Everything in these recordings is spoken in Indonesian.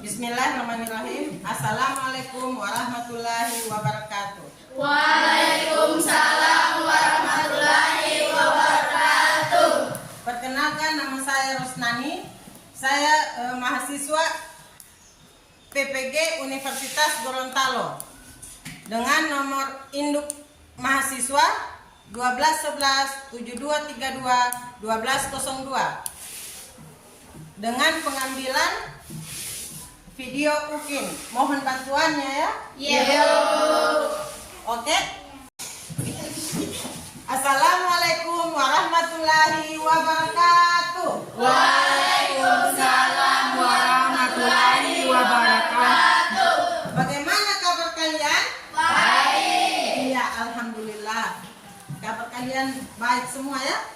Bismillahirrahmanirrahim. Assalamualaikum warahmatullahi wabarakatuh. Waalaikumsalam warahmatullahi wabarakatuh. Perkenalkan, nama saya Rosnani. Saya mahasiswa PPG Universitas Gorontalo dengan nomor induk mahasiswa 1211 7232 1202 dengan pengambilan video UKIN. Mohon bantuannya ya. Yo. Oke. Assalamualaikum warahmatullahi wabarakatuh. Waalaikumsalam warahmatullahi wabarakatuh. Bagaimana kabar kalian? Baik. Iya, alhamdulillah. Kabar kalian baik semua ya?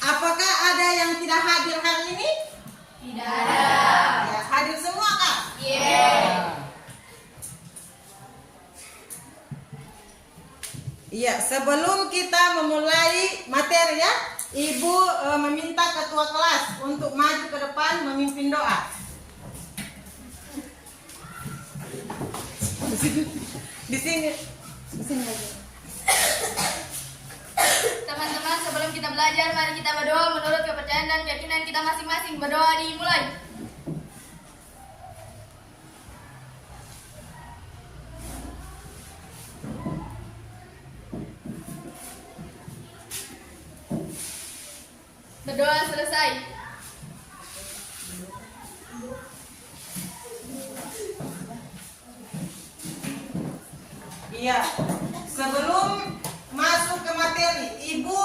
Apakah ada yang tidak hadir hari ini? Tidak ada. Ya, hadir semua Kak? Iya, sebelum kita memulai materi ya, Ibu meminta ketua kelas untuk maju ke depan memimpin doa. Di sini aja. Teman-teman, sebelum kita belajar, mari kita berdoa menurut kepercayaan dan keyakinan kita masing-masing. Berdoa dimulai. Berdoa selesai. Iya, sebelum masuk ke materi, Ibu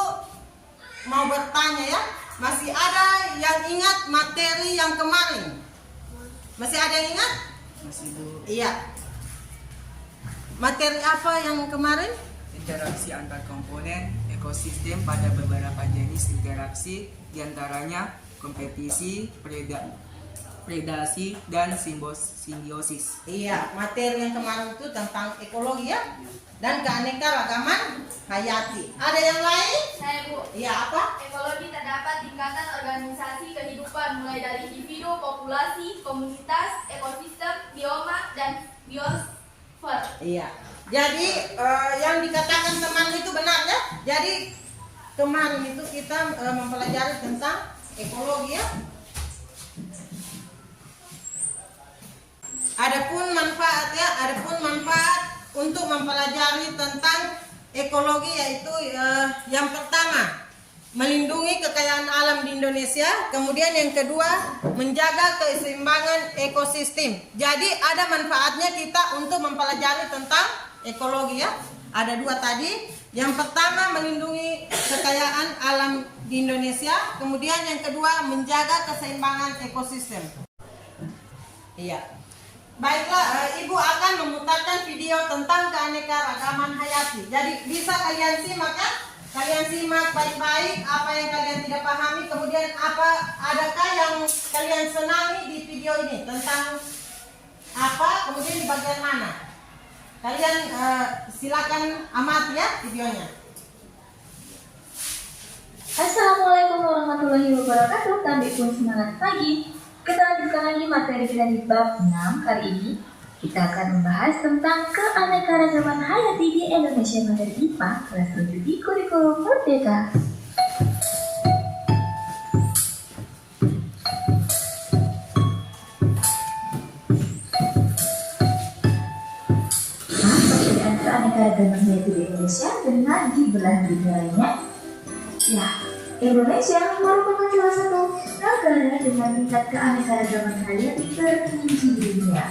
mau bertanya ya, masih ada yang ingat materi yang kemarin? Masih ada yang ingat? Masih Bu. Iya. Materi apa yang kemarin? Interaksi antar komponen ekosistem pada beberapa jenis interaksi, diantaranya kompetisi, predasi, dan simbiosis. Iya, materi yang kemarin itu tentang ekologi ya, dan keanekaragaman hayati. Ada yang lain? Saya Bu. Iya, apa? Ekologi terdapat tingkatan organisasi kehidupan mulai dari individu, populasi, komunitas, ekosistem, bioma, dan biosfer. Iya. Jadi yang dikatakan teman itu benar ya. Jadi kemarin itu kita mempelajari tentang ekologi ya. Adapun manfaat untuk mempelajari tentang ekologi yaitu yang pertama, melindungi kekayaan alam di Indonesia, kemudian yang kedua, menjaga keseimbangan ekosistem. Jadi ada manfaatnya kita untuk mempelajari tentang ekologi ya. Ada dua tadi. Yang pertama, melindungi kekayaan alam di Indonesia, kemudian yang kedua, menjaga keseimbangan ekosistem. Iya. Baiklah, Ibu akan memutarkan video tentang keanekaragaman hayati. Jadi bisa kalian simak ya? Kalian simak baik-baik apa yang kalian tidak pahami, kemudian adakah yang kalian senangi di video ini, tentang apa, kemudian di bagian mana. Kalian silakan amati ya videonya. Assalamualaikum warahmatullahi wabarakatuh. Kami pun semangat pagi. Kita lanjutkan lagi materi kita di bab 6. Kali ini kita akan membahas tentang keanekaragaman hayati di Indonesia materi IPA kelas 7 di kurikulum Merdeka. Perbedaan keanekaragaman hayati di Indonesia dengan di belahan dunia lainnya? Ya, Indonesia merupakan salah satu negara dengan tingkat keanekaragaman hayati tertinggi di dunia.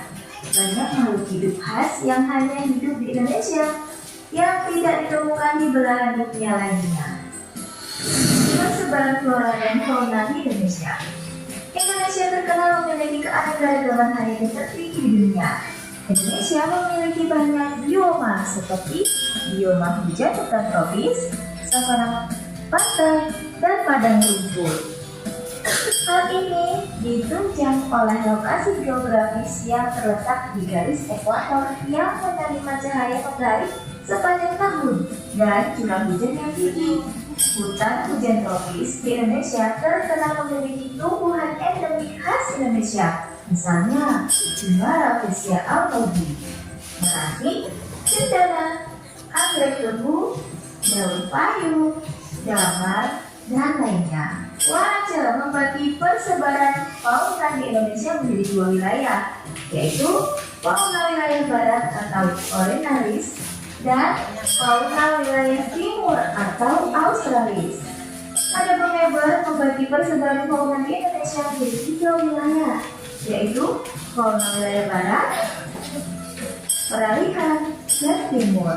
Banyak makhluk hidup khas yang hanya hidup di Indonesia yang tidak ditemukan di belahan dunia lainnya. Persebaran flora dan fauna di Indonesia. Indonesia terkenal memiliki keanekaragaman hayati tertinggi di dunia. Indonesia memiliki banyak bioma seperti bioma hujan hutan tropis, savana pantai, dan padang rumput. Hal ini ditunjang oleh lokasi geografis yang terletak di garis ekuator yang menerima cahaya matahari sepanjang tahun dan curah hujan yang tinggi. Hutan hujan tropis di Indonesia terkenal memiliki tumbuhan endemik khas Indonesia. Misalnya, Cemara Rafflesia Almoghi, Meranti, cendana, anggrek tebu, daun payung, damar, dan lainnya. Wawancara membagi persebaran fauna di Indonesia menjadi dua wilayah, yaitu fauna wilayah barat atau Orientalis dan fauna wilayah timur atau Australis. Ada pengebar membagi persebaran fauna di Indonesia menjadi tiga wilayah, yaitu fauna wilayah barat, peralihan, dan timur.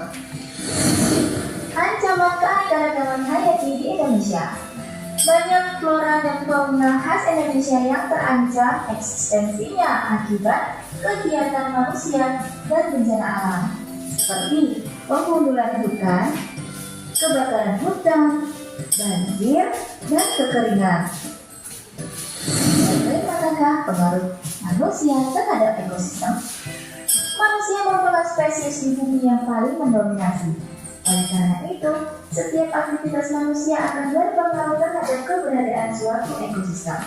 Ancaman keanekaragaman hayati di Indonesia. Banyak flora dan fauna khas Indonesia yang terancam eksistensinya akibat kegiatan manusia dan bencana alam, seperti pembunuhan hutan, kebakaran hutan, banjir, dan kekeringan. Bagaimanakah pengaruh manusia terhadap ekosistem? Manusia merupakan spesies di bumi yang paling mendominasi. Oleh karena itu, setiap aktivitas manusia akan berpengaruh terhadap keberadaan suatu ekosistem.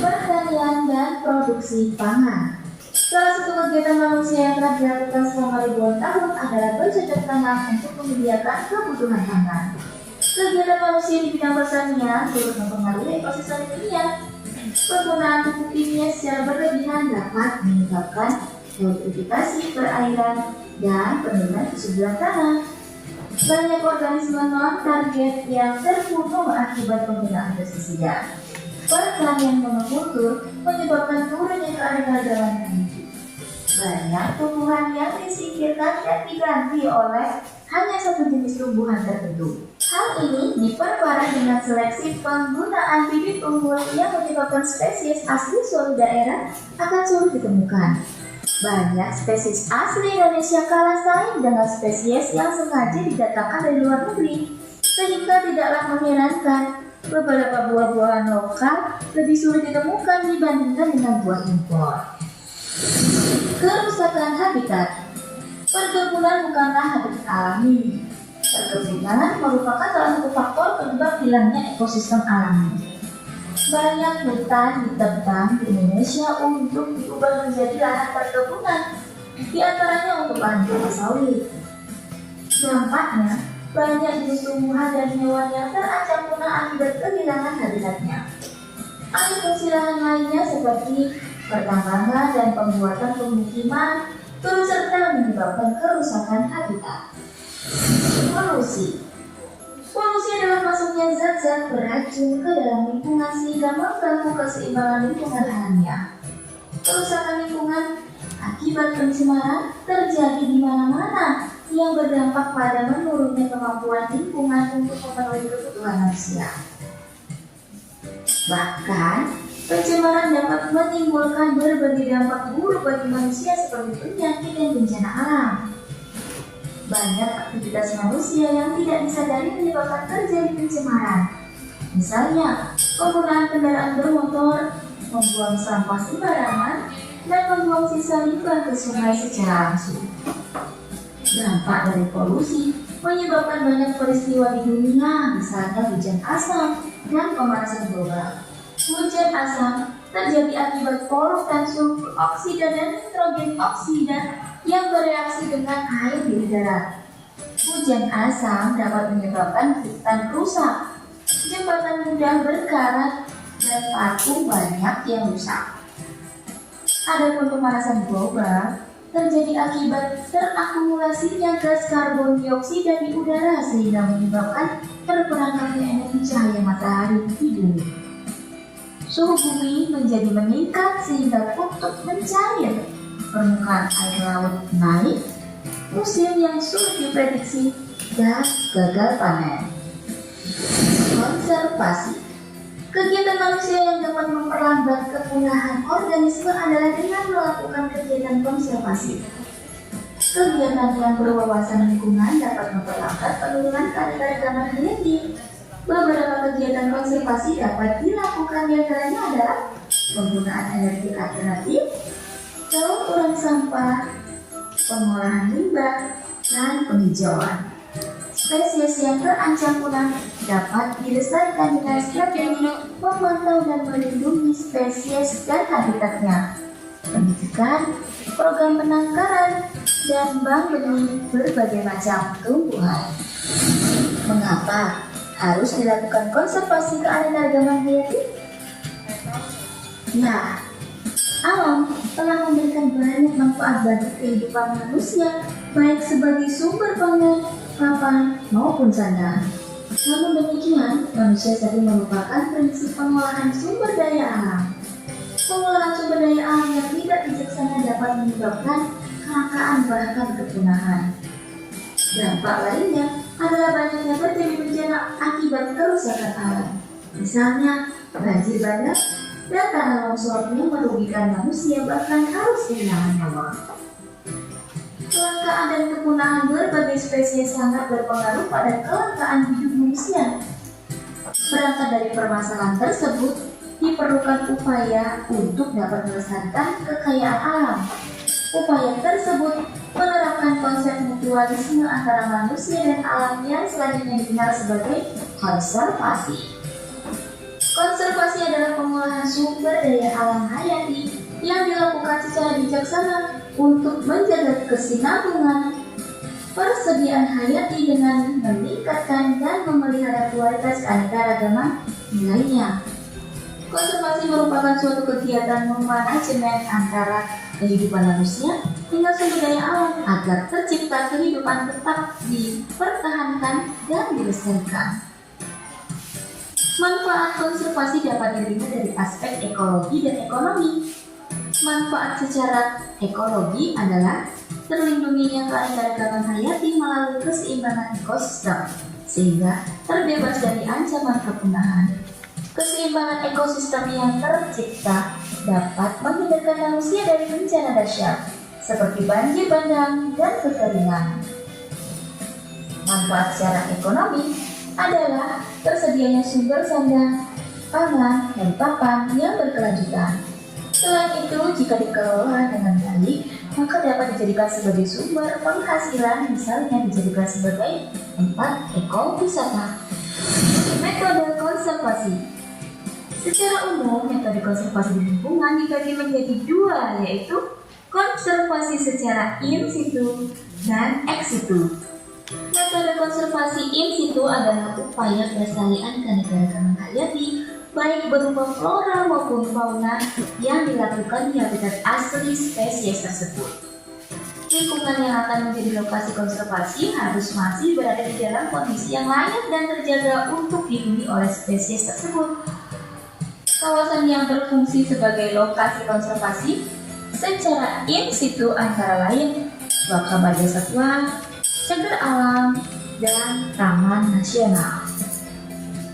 Pertanian dan produksi pangan. Salah satu kegiatan manusia yang telah dilakukan selama ribuan tahun adalah bercocok tanam untuk menyediakan kebutuhan pangan. Kegiatan manusia di bidang pertanian turut mempengaruhi ekosistem dunia. Penggunaan pupuk kimia secara berlebihan dapat menyebabkan eutrofifikasi perairan dan penurunan kesuburan tanah. Banyak organisme non-target yang terbunuh akibat penggunaan pestisida. Pertanian monokultur menyebabkan turunnya keanekaragaman hayati. Banyak tumbuhan yang disingkirkan dan diganti oleh hanya satu jenis tumbuhan tertentu. Hal ini diperparah dengan seleksi penggunaan bibit unggul yang menyebabkan spesies asli suatu daerah akan sulit ditemukan. Banyak spesies asli Indonesia kalah saing dengan spesies yang sengaja didatangkan dari luar negeri, sehingga tidaklah mengherankan beberapa buah-buahan lokal lebih sulit ditemukan dibandingkan dengan buah impor. Kerusakan habitat. Perkebunan bukanlah habitat alami. Perkebunan merupakan salah satu faktor penyebab hilangnya ekosistem alami. Banyak hutan ditebang di Indonesia untuk diubah menjadi lahan perkebunan, di antaranya untuk lahan kelapa sawit. Dampaknya, banyak jenis tumbuhan dan hewan yang terancam punah akibat kehilangan habitatnya. Alih fungsi lahan lainnya seperti pertambangan dan pembuatan pemukiman turut serta menyebabkan kerusakan habitat. Polusi. Polusi adalah masuknya zat-zat beracun ke dalam lingkungan sehingga mengganggu keseimbangan lingkungan alamiah. Kerusakan lingkungan akibat pencemaran terjadi di mana-mana yang berdampak pada menurunnya kemampuan lingkungan untuk memenuhi kebutuhan manusia. Bahkan, pencemaran dapat menimbulkan berbagai dampak buruk bagi manusia seperti penyakit dan bencana alam. Banyak aktivitas manusia yang tidak disadari menyebabkan terjadi pencemaran. Misalnya, penggunaan kendaraan bermotor, membuang sampah sembarangan, dan membuang sisa limbah ke sungai secara langsung. Dampak dari polusi menyebabkan banyak peristiwa di dunia, misalnya hujan asam dan pemanasan global. Hujan asam terjadi akibat polutan sulfur oksida dan nitrogen oksida yang bereaksi dengan air di udara. Hujan asam dapat menyebabkan hutan rusak, jembatan mudah berkarat, dan patung banyak yang rusak. Adapun pemanasan global terjadi akibat terakumulasinya gas karbon dioksida di udara sehingga menyebabkan terperangkapnya energi cahaya matahari di bumi. Suhu bumi menjadi meningkat sehingga kutub mencair, permukaan air laut naik, musim yang sulit diprediksi, dan gagal panen. Konservasi. Kegiatan manusia yang dapat memperlambat kepunahan organisme adalah dengan melakukan kegiatan konservasi. Kegiatan yang berwawasan lingkungan dapat memperlambat penurunan keanekaragaman hayati. Beberapa kegiatan konservasi dapat dilakukan diantaranya adalah penggunaan energi alternatif, daur ulang sampah, pengolahan limbah, dan penghijauan. Spesies yang terancam punah dapat dilestarikan dengan strategi memantau dan melindungi spesies dan habitatnya, pendidikan, program penangkaran, dan bank benih berbagai macam tumbuhan. Mengapa harus dilakukan konservasi keanekaragaman hayati? Ya, alam telah memberikan banyak manfaat bagi kehidupan manusia, baik sebagai sumber pangan, papan, maupun sandang. Namun demikian, manusia sering melupakan prinsip pengolahan sumber daya alam. Pengolahan sumber daya alam yang tidak bijaksana dapat menyebabkan kelangkaan bahkan kepunahan. Dampak lainnya adalah banyaknya terjadi bencana akibat kerusakan alam. Misalnya, banjir bandang dan tanah longsor yang merugikan manusia bahkan harus kehilangan nyawa. Kelangkaan dan kepunahan berbagai spesies sangat berpengaruh pada kelangkaan hidup manusia. Berangkat dari permasalahan tersebut, diperlukan upaya untuk dapat melestarikan kekayaan alam. Upaya tersebut menerapkan konsep mutualisme antara manusia dan alam yang selanjutnya dikenal sebagai konservasi. Konservasi adalah pengolahan sumber daya alam hayati yang dilakukan secara bijaksana untuk menjaga kesinambungan persediaan hayati dengan meningkatkan dan memelihara kualitas keanekaragaman nilainya. Konservasi merupakan suatu kegiatan memanajemen antara kehidupan manusia hingga sumber daya alam agar tercipta kehidupan tetap dipertahankan dan dilestarikan. Manfaat konservasi dapat dilihat dari aspek ekologi dan ekonomi. Manfaat secara ekologi adalah terlindunginya keanekaragaman hayati melalui keseimbangan ekosistem, sehingga terbebas dari ancaman kepunahan. Keseimbangan ekosistem yang tercipta dapat menghindarkan manusia dari bencana dahsyat, seperti banjir bandang dan kekeringan. Manfaat secara ekonomi adalah tersedianya sumber sandang, pangan, dan papan yang berkelanjutan. Selain itu, jika dikelola dengan baik, maka dapat dijadikan sebagai sumber penghasilan, misalnya dijadikan sebagai tempat ekowisata. Metode konservasi. Secara umum, metode konservasi di lingkungan dibagi menjadi dua, yaitu konservasi secara in situ dan ex situ. Metode konservasi in situ adalah upaya pelestarian keanekaragaman hayati baik berupa flora maupun fauna yang dilakukan di habitat asli spesies tersebut. Lingkungan yang akan menjadi lokasi konservasi harus masih berada di dalam kondisi yang layak dan terjaga untuk dihuni oleh spesies tersebut. Kawasan yang berfungsi sebagai lokasi konservasi secara in situ antara lain Waka Marga Satwa, cagar alam, dan taman nasional.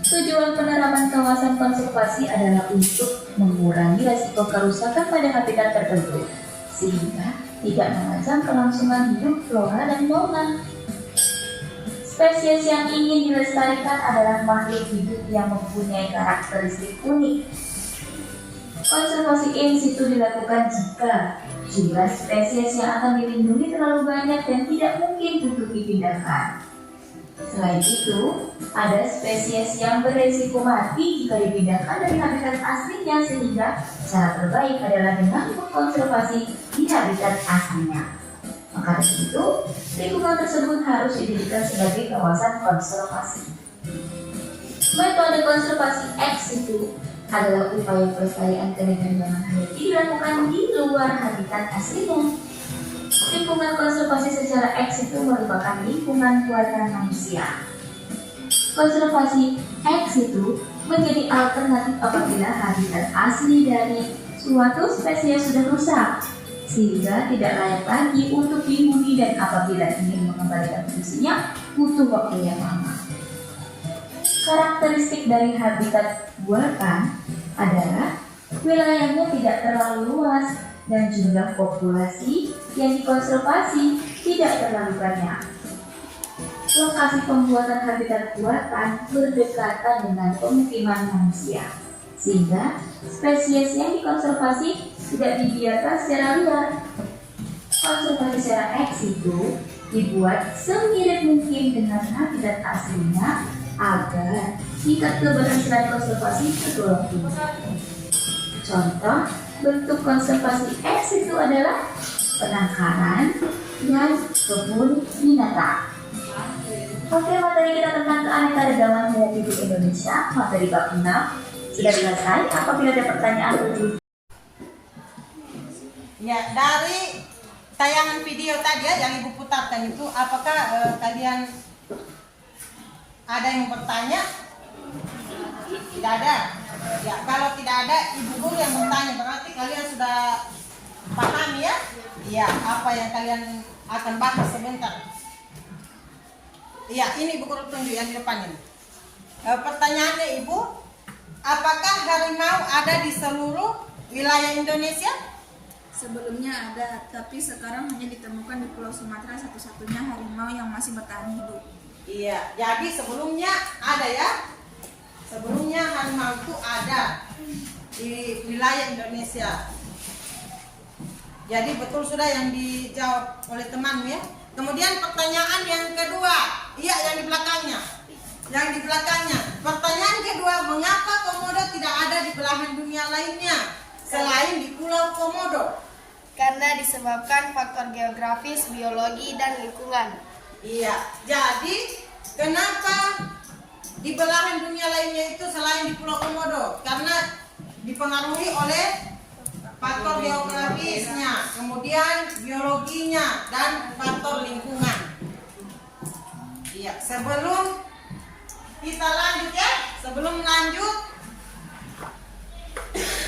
Tujuan penerapan kawasan konservasi adalah untuk mengurangi risiko kerusakan pada habitat tertentu, sehingga tidak mengancam kelangsungan hidup flora dan fauna. Spesies yang ingin dilestarikan adalah makhluk hidup yang mempunyai karakteristik unik. Konservasi in situ dilakukan jika jumlah spesies yang akan dilindungi terlalu banyak dan tidak mungkin untuk dipindahkan. Selain itu, ada spesies yang beresiko mati jika dipindahkan dari habitat aslinya, sehingga cara terbaik adalah dengan mengkonservasi di habitat aslinya. Maka dari itu, lingkungan tersebut harus dijadikan sebagai kawasan konservasi. Metode konservasi ex situ adalah upaya pelestarian keanekaragaman hayati dilakukan di luar habitat aslinya. Lingkungan konservasi secara ex situ merupakan lingkungan buatan manusia. Konservasi ex situ menjadi alternatif apabila habitat asli dari suatu spesies sudah rusak, sehingga tidak layak lagi untuk dihuni, dan apabila ingin mengembalikan fungsinya butuh waktu yang lama. Karakteristik dari habitat buatan adalah wilayahnya tidak terlalu luas dan jumlah populasi yang dikonservasi tidak terlalu banyak. Lokasi pembuatan habitat buatan berdekatan dengan pemukiman manusia, sehingga spesies yang dikonservasi tidak dibiarkan secara liar. Konservasi secara ex situ dibuat semirip mungkin dengan habitat aslinya agar tingkat keberhasilan konservasi tergolong tinggi. Contoh bentuk konservasi X itu adalah penangkaran dan kebun binatang. Oke, materi kita tentang keanekaragaman hayati di Indonesia, materi bab 6 sudah selesai. Apabila ada pertanyaan lebih. Ya, dari tayangan video tadi ya yang Ibu putarkan itu, apakah kalian ada yang bertanya? Tidak ada. Ya, kalau tidak ada, Ibu guru yang bertanya, berarti kalian sudah paham ya? Iya, apa yang kalian akan bahas sebentar. Iya, ini Ibu guru tunjuk yang di depan ini. Pertanyaannya Ibu, apakah harimau ada di seluruh wilayah Indonesia? Sebelumnya ada, tapi sekarang hanya ditemukan di Pulau Sumatera satu-satunya harimau yang masih bertahan hidup. Iya, jadi sebelumnya ada ya. Sebelumnya harimau itu ada di wilayah Indonesia. Jadi betul sudah yang dijawab oleh teman ya. Kemudian pertanyaan yang kedua, iya yang di belakangnya. Yang di belakangnya. Pertanyaan kedua, mengapa Komodo tidak ada di belahan dunia lainnya selain di Pulau Komodo? Karena disebabkan faktor geografis, biologi, dan lingkungan. Iya, jadi kenapa di belahan dunia lainnya itu selain di Pulau Komodo? Karena dipengaruhi oleh faktor geografisnya, kemudian biologinya, dan faktor lingkungan. Iya, sebelum kita lanjut ya, sebelum lanjut,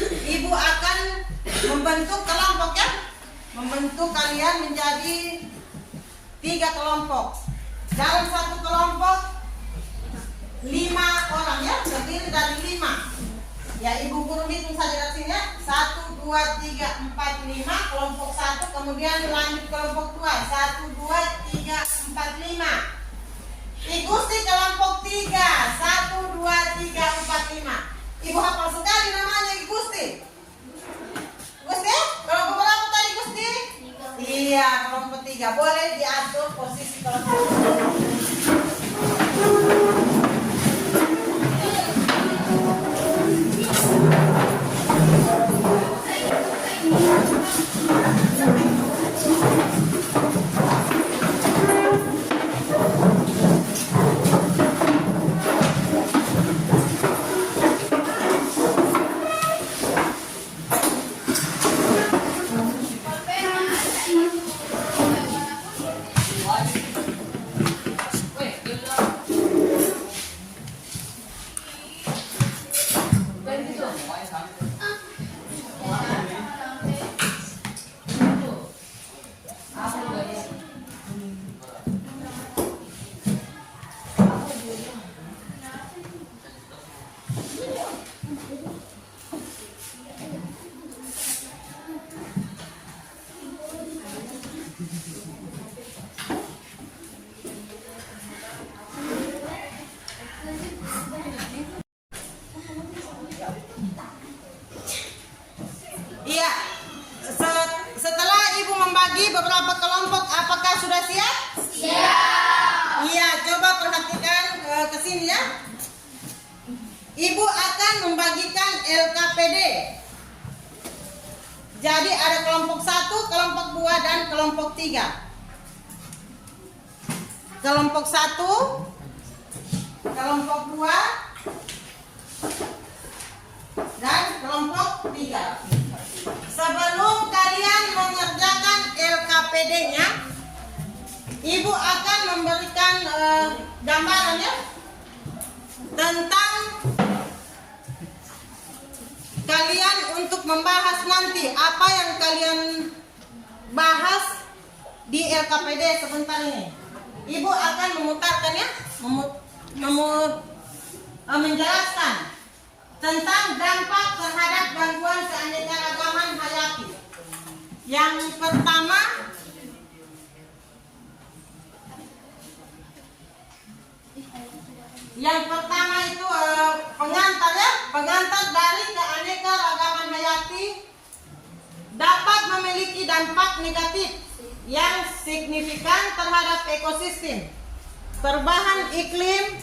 Ibu akan membentuk kelompok ya, membentuk kalian menjadi 3 kelompok. Dalam satu kelompok 5 orang ya, terdiri dari 5. Ya, Ibu guru hitung saja dari sini ya. 1, 2, 3, 4, 5. Kelompok 1, kemudian lanjut kelompok 2. 1, 2, 3, 4, 5. Ikuti kelompok 3. 1, 2, 3, 4, 5. Ibu hafal sekali namanya Gusti. Gusti, kelompok berapa tadi Gusti? 3. Iya, kelompok 3. Boleh diatur posisi kelompok 3. Iya, setelah Ibu membagi beberapa kelompok, apakah sudah siap? Siap. Iya, coba perhatikan ke sini ya. Ibu akan membagikan LKPD. Jadi ada kelompok 1, kelompok 2, dan kelompok 3. Kelompok 1, kelompok 2, dan kelompok 3. Sebelum kalian mengerjakan LKPD-nya, Ibu akan memberikan gambaran ya tentang kalian untuk membahas nanti apa yang kalian bahas di LKPD sebentar ini. Ibu akan memutarkan ya, menjelaskan tentang dampak terhadap gangguan keanekaragaman hayati. Yang pertama, itu pengantar ya, pengantar dari keanekaragaman hayati dapat memiliki dampak negatif yang signifikan terhadap ekosistem. Perubahan iklim,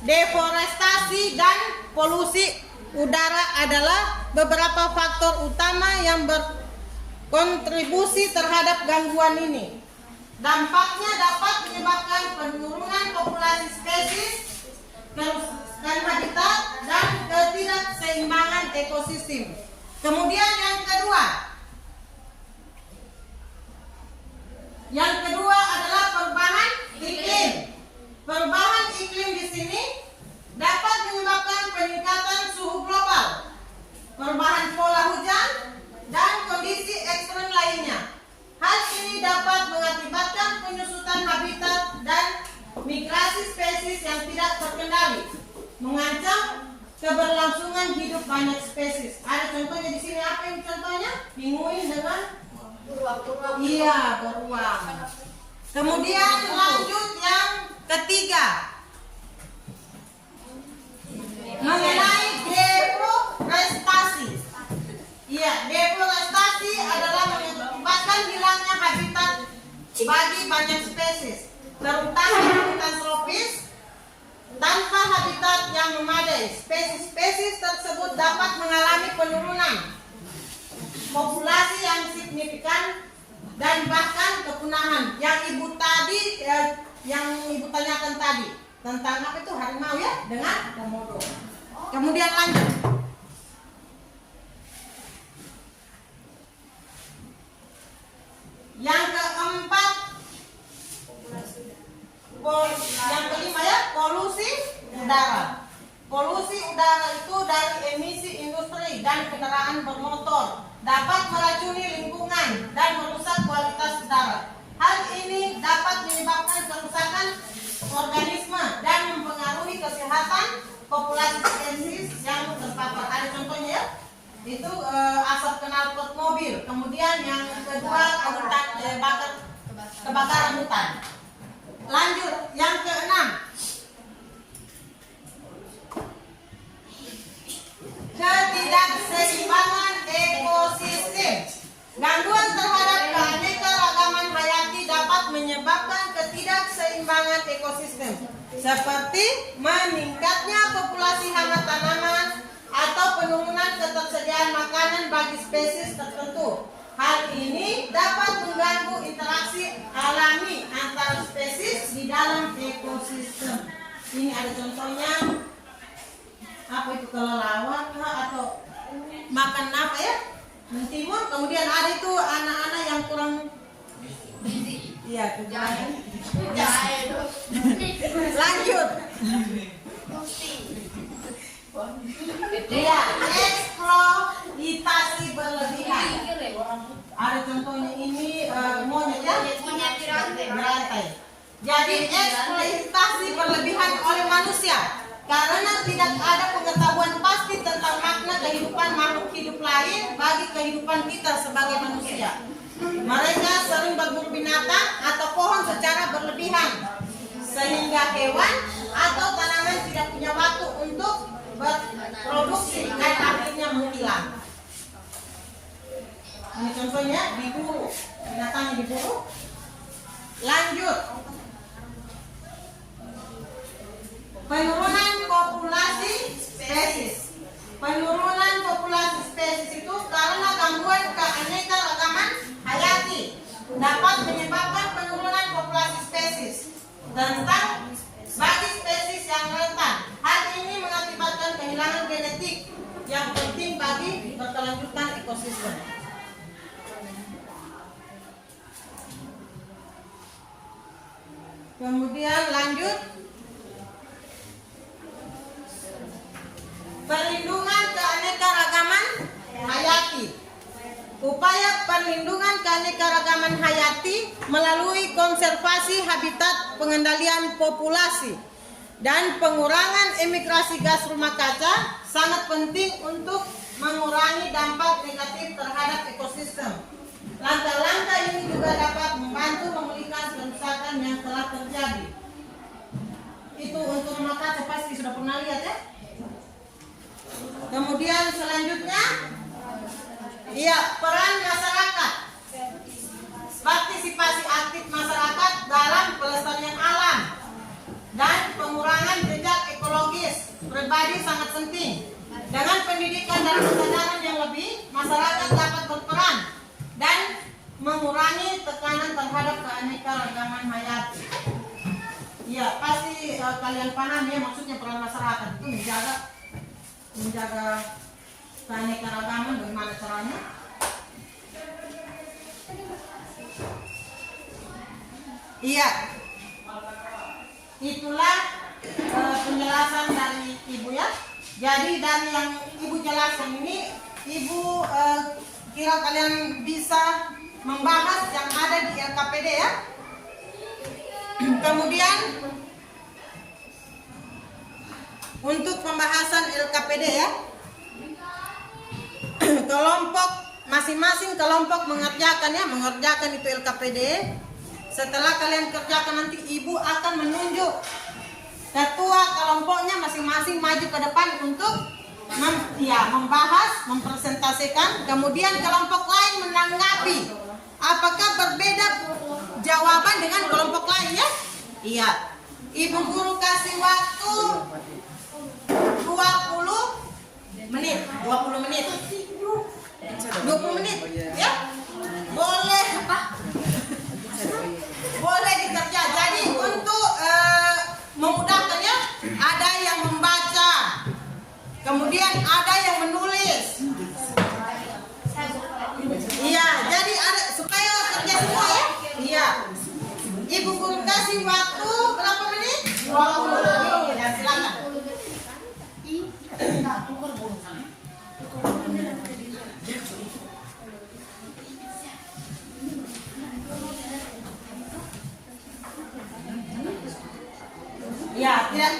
deforestasi, dan polusi udara adalah beberapa faktor utama yang berkontribusi terhadap gangguan ini. Dampaknya dapat menyebabkan penurunan populasi spesies, kerusakan habitat, dan ketidakseimbangan ekosistem. Kemudian yang kedua adalah perubahan iklim. Perubahan iklim di sini dapat menyebabkan peningkatan suhu global, perubahan pola hujan, dan kondisi ekstrem lainnya. Hal ini dapat mengakibatkan penyusutan habitat dan migrasi spesies yang tidak terkendali, mengancam keberlangsungan hidup banyak spesies. Ada contohnya di sini, apa yang contohnya? Pinguin dengan beruang. Kemudian lanjut yang ketiga, mengenai deforestasi. Deforestasi adalah menyebabkan hilangnya habitat bagi banyak spesies, terutama hutan tropis. Tanpa habitat yang memadai, spesies-spesies tersebut dapat mengalami penurunan populasi yang signifikan dan bahkan kepunahan. Yang ibu tanyakan tadi tentang apa itu harimau ya, dengan komodo. Kemudian lanjut. Yang keempat, yang kelima ya, polusi udara. Polusi udara itu dari emisi industri dan kendaraan bermotor dapat meracuni lingkungan dan merusak kualitas udara. Hal ini dapat menyebabkan kerusakan organisme dan mempengaruhi kesehatan populasi spesies yang terpapar. Ada contohnya ya, itu asap knalpot mobil. Kemudian yang kedua, kebakaran hutan. Lanjut, yang keenam, ketidakseimbangan ekosistem. Gangguan terhadap keanekaragaman hayati dapat menyebabkan ketidakseimbangan ekosistem, seperti meningkatnya populasi hama tanaman atau penurunan ketersediaan makanan bagi spesies tertentu. Hal ini dapat mengganggu interaksi alami antara spesies di dalam ekosistem. Ini ada contohnya, apa itu, kelelawar atau makan apa ya, mentimun. Kemudian ada itu anak-anak yang kurang kekurangan. Lanjut. Eksploitasi berlebihan. Ada contohnya ini monyet ya, berantai. Jadi eksploitasi berlebihan oleh manusia karena tidak ada pengetahuan pasti tentang makna kehidupan makhluk hidup lain bagi kehidupan kita sebagai manusia. Mereka sering berburu binatang atau pohon secara berlebihan, sehingga hewan atau tanaman tidak punya waktu untuk berproduksi dan akhirnya menghilang. Ini contohnya diburu, binatangnya diburu. Lanjut, penurunan populasi spesies. Penurunan populasi spesies itu karena gangguan keanekaragaman hayati dapat menyebabkan penurunan populasi spesies tentang bagi spesies yang rentan. Hal ini mengakibatkan kehilangan genetik yang penting bagi berkelanjutan ekosistem. Kemudian lanjut, perlindungan keanekaragaman hayati. Upaya perlindungan keanekaragaman hayati melalui konservasi habitat, pengendalian populasi, dan pengurangan emigrasi gas rumah kaca sangat penting untuk mengurangi dampak negatif terhadap ekosistem. Langkah-langkah ini juga dapat membantu memulihkan kerusakan yang telah terjadi. Itu untuk rumah kaca pasti sudah pernah lihat ya. Kemudian selanjutnya, peran masyarakat. partisipasi aktif masyarakat dalam pelestarian alam, dan pengurangan jejak ekologis pribadi sangat penting. Dengan pendidikan dan kesadaran yang lebih, masyarakat dapat berperan dan mengurangi tekanan terhadap keanekaragaman hayati. Ya, pasti kalian paham ya, maksudnya peran masyarakat itu menjaga keanekaragaman. Bagaimana caranya? Iya, itulah penjelasan dari Ibu ya. Jadi dari yang Ibu jelaskan ini, Ibu kira kalian bisa membahas yang ada di LKPD ya. Kemudian untuk pembahasan LKPD ya, kelompok masing-masing kelompok mengerjakan itu LKPD. Setelah kalian kerjakan nanti Ibu akan menunjuk ketua kelompoknya masing-masing maju ke depan untuk membahas, mempresentasikan. Kemudian kelompok lain menanggapi apakah berbeda jawaban dengan kelompok lain ya. Iya, Ibu guru kasih waktu 20 menit 20 menit ya. Boleh boleh dikerja. Jadi untuk memudahkannya, ada yang membaca, kemudian ada yang menulis. Iya, jadi ada supaya kerja semua ya. Iya. Ibu guru kasih waktu berapa menit? 20 menit. Ya, silakan. Ya, tidak.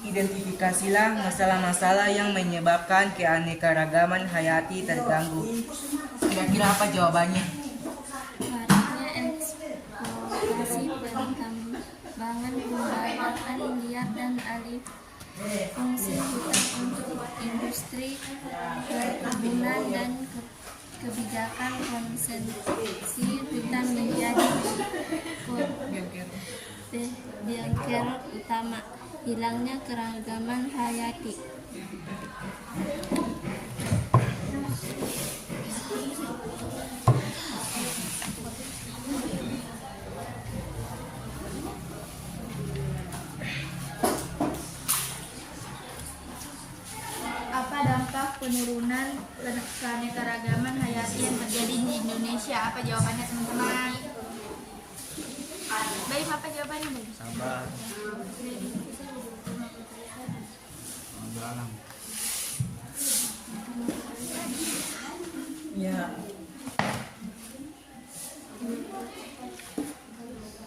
Identifikasilah masalah-masalah yang menyebabkan keanekaragaman hayati terganggu. Kira-kira apa jawabannya? Maraknya eksploitasi pertambangan, pembakaran liar, dan alih fungsi hutan untuk industri perkebunan, dan kebijakan konservasi hutan menjadi bengkel utama hilangnya keragaman hayati. Apa dampak penurunan keanekaragaman hayati yang terjadi di Indonesia? Apa jawabannya teman-teman? Baik, apa jawabannya? Baik. Sabar. Ya.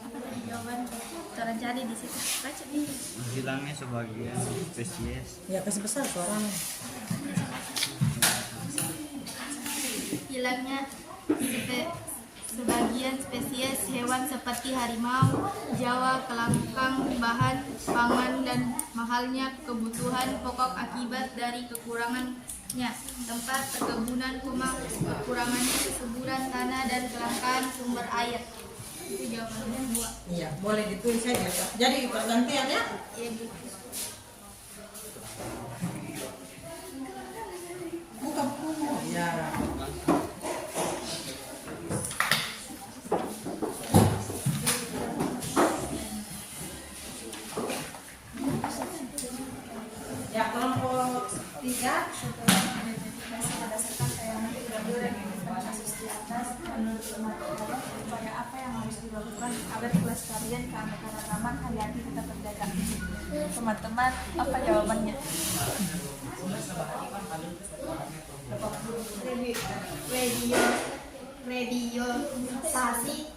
Apa tadi jawaban? Cara cari di situ. Baca nih. Hilangnya sebagian spesies. Ya, kasih besar suaranya. Hilangnya sebagian spesies hewan seperti harimau Jawa, kelangkang bahan pangan, dan mahalnya kebutuhan pokok akibat dari kekurangannya tempat perkebunan, kekurangannya kesuburan tanah, dan kelangkaan sumber air. Itu jawabannya dua. Iya, boleh ditulis saja. Jadi pergantian ya. Iya, Bu. Buka buku. Ya. Ya, kelompok 3 Setelah identifikasi berdasarkan tayangan 32 dan menemukan kasus di atas, menurut teman-teman upaya apa yang harus dilakukan agar pelestarian keanekaragaman hayati tetap terjaga? Teman-teman, apa jawabannya? Rediosasi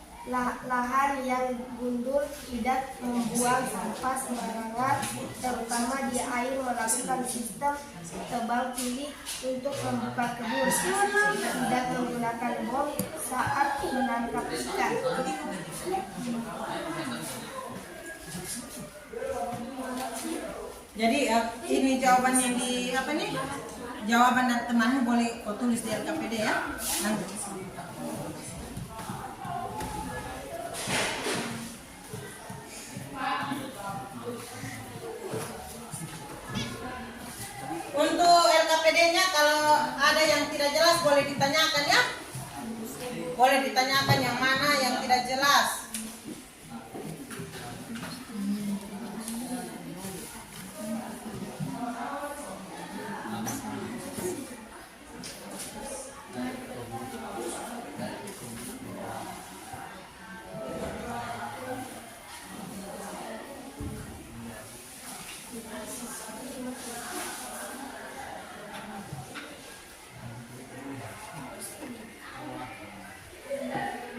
lahan yang gundul, tidak membuang sampah sembarangan, terutama di air, melakukan sistem tebang pilih untuk membuka kebun, tidak menggunakan bom saat menangkap ikan. Jadi ini jawaban yang di apa nih? Jawaban dari temanmu boleh kau tulis di LKPD ya. Nanti. Untuk LKPD-nya kalau ada yang tidak jelas boleh ditanyakan ya. Boleh ditanyakan yang mana yang tidak jelas.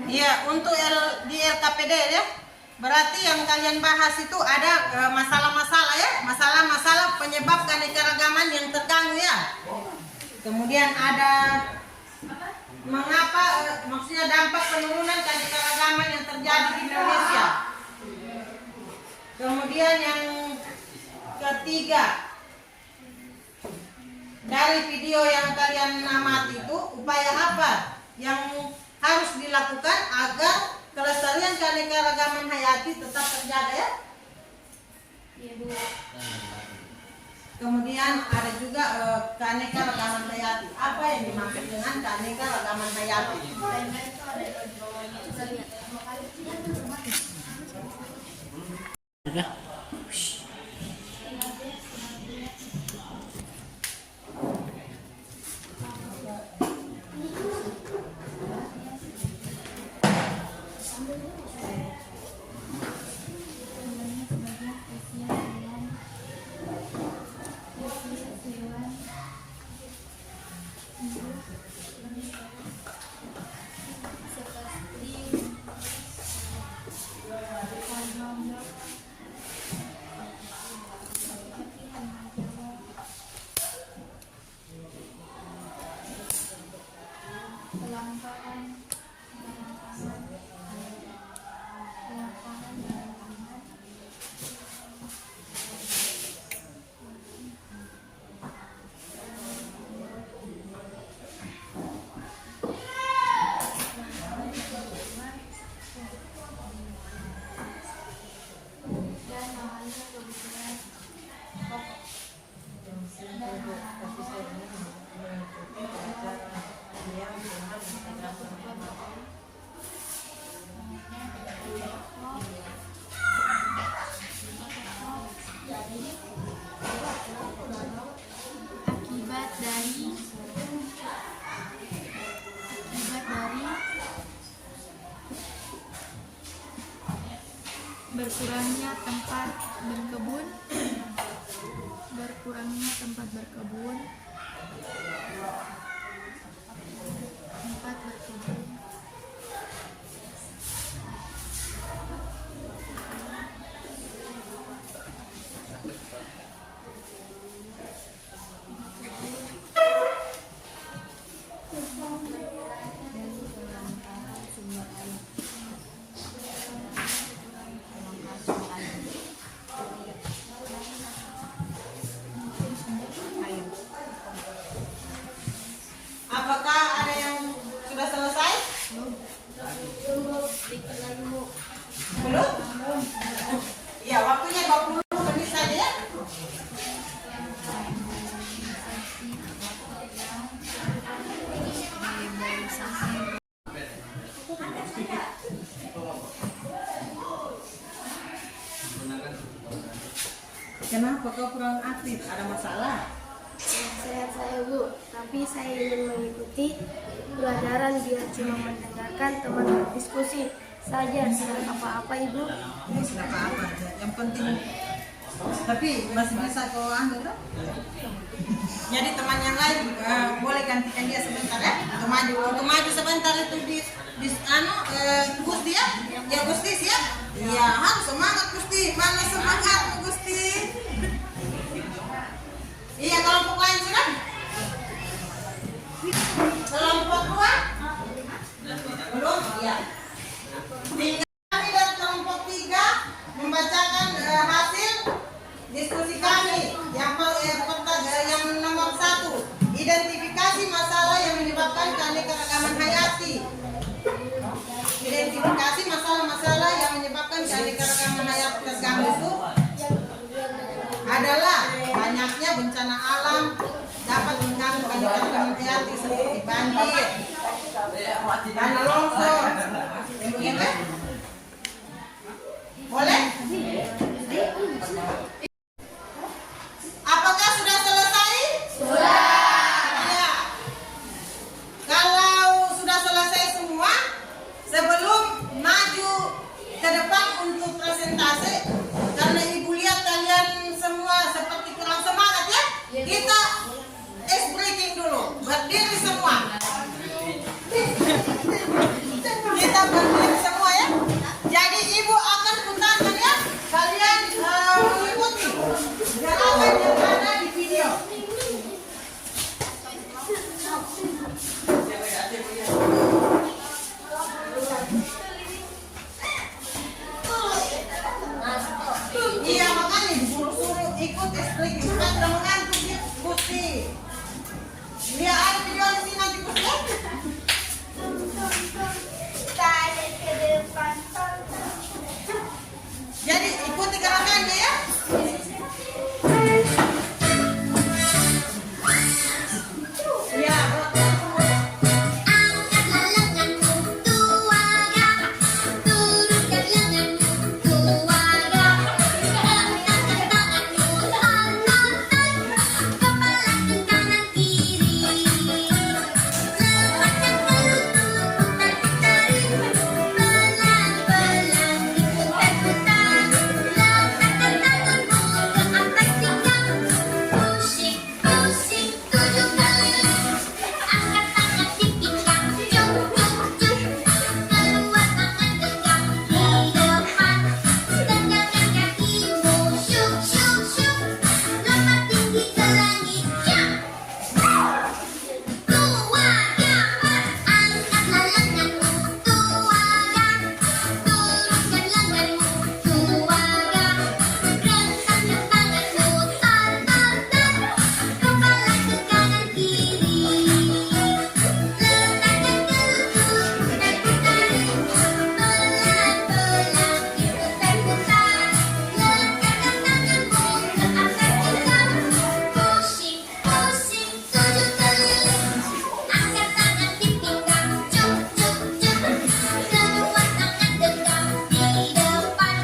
Iya, untuk di LKPD ya. Berarti yang kalian bahas itu ada masalah-masalah ya, masalah-masalah penyebab keanekaragaman yang terganggu ya. Kemudian ada mengapa maksudnya dampak penurunan keanekaragaman yang terjadi di Indonesia. Kemudian yang ketiga, dari video yang kalian amati itu upaya apa yang harus dilakukan agar kelestarian keanekaragaman hayati tetap terjaga ya. Kemudian ada juga keanekaragaman hayati. Apa yang dimaksud dengan keanekaragaman hayati? Akibat dari berkurangnya tempat berkebun, Apakah ada yang sudah selesai? Belum? Ya, waktunya 20 menit saja ya. Kenapa kau kurang aktif? Ada masalah? Sehat saya Bu, tapi saya ingin mengikuti pelajaran biar cuma mendengarkan teman berdiskusi saja, tidak apa-apa Ibu. Ini sudah apa-apa, yang penting. Tapi masih bisa kau ambil kan? Jadi teman yang lain boleh gantikan dia sebentar ya. Untuk maju sebentar itu di Gusti ya. Ya Gusti siap? Iya, harus semangat Gusti. Mana semangat Gusti? Iya, kelompok lain sudah? Kelompok dua? Belum? Iya. Tinggal kami dari kelompok 3 membacakan hasil diskusi kami. bencana alam dapat mengganggu kehidupan hayati seperti banjir, tanah longsor. Begitu? Boleh? Apakah sudah selesai? Ya. Kalau sudah selesai semua, sebelum maju ke depan untuk presentasi, karena ibu lihat kalian semua seperti kurang semangat ya, kita ice breaking dulu, berdiri semua. Kita berdiri semua ya. Jadi ibu akan putarkan ya, kalian mengikuti gerakan yang ada di video. Iya makanya disuruh ikut explain kan udah mengantuk ya Gusti. Lihat ada video di sini nanti Gusti. Jadi ikuti gerakannya ya. Iya. Angkatlah lenganmu tuaga, turunkan lenganmu tuaga, angkatkan tanganmu otot-otot, kepala ke kanan kiri, lepaskan pelukmu putar-putar, pelan-pelan diputar-putar, lepaskan tanganmu ke atas pinggang, pusing-pusing 7 kali. Angkat tangan di pinggang, juk, juk, juk. Keluar tangan genggam di depan. Tegakkan kakimu, syuk, syuk, syuk. Lompat tinggi ke langit, jump. Tuaga, angkatlah lenganmu, tuaga. Turunkan lenganmu, tuaga. Rentangkan tanganmu, tar, tar, tar. Kepala ke kanan kiri. Letakkan gelutmu, putar-putar. Pelan-pelan diputar-putar. Lekatkan tanganmu ke atas pinggang. Pusing-pusing 7 kali. Angkat tangan di pinggang, juk, juk, juk. Keluar tangan genggam di depan.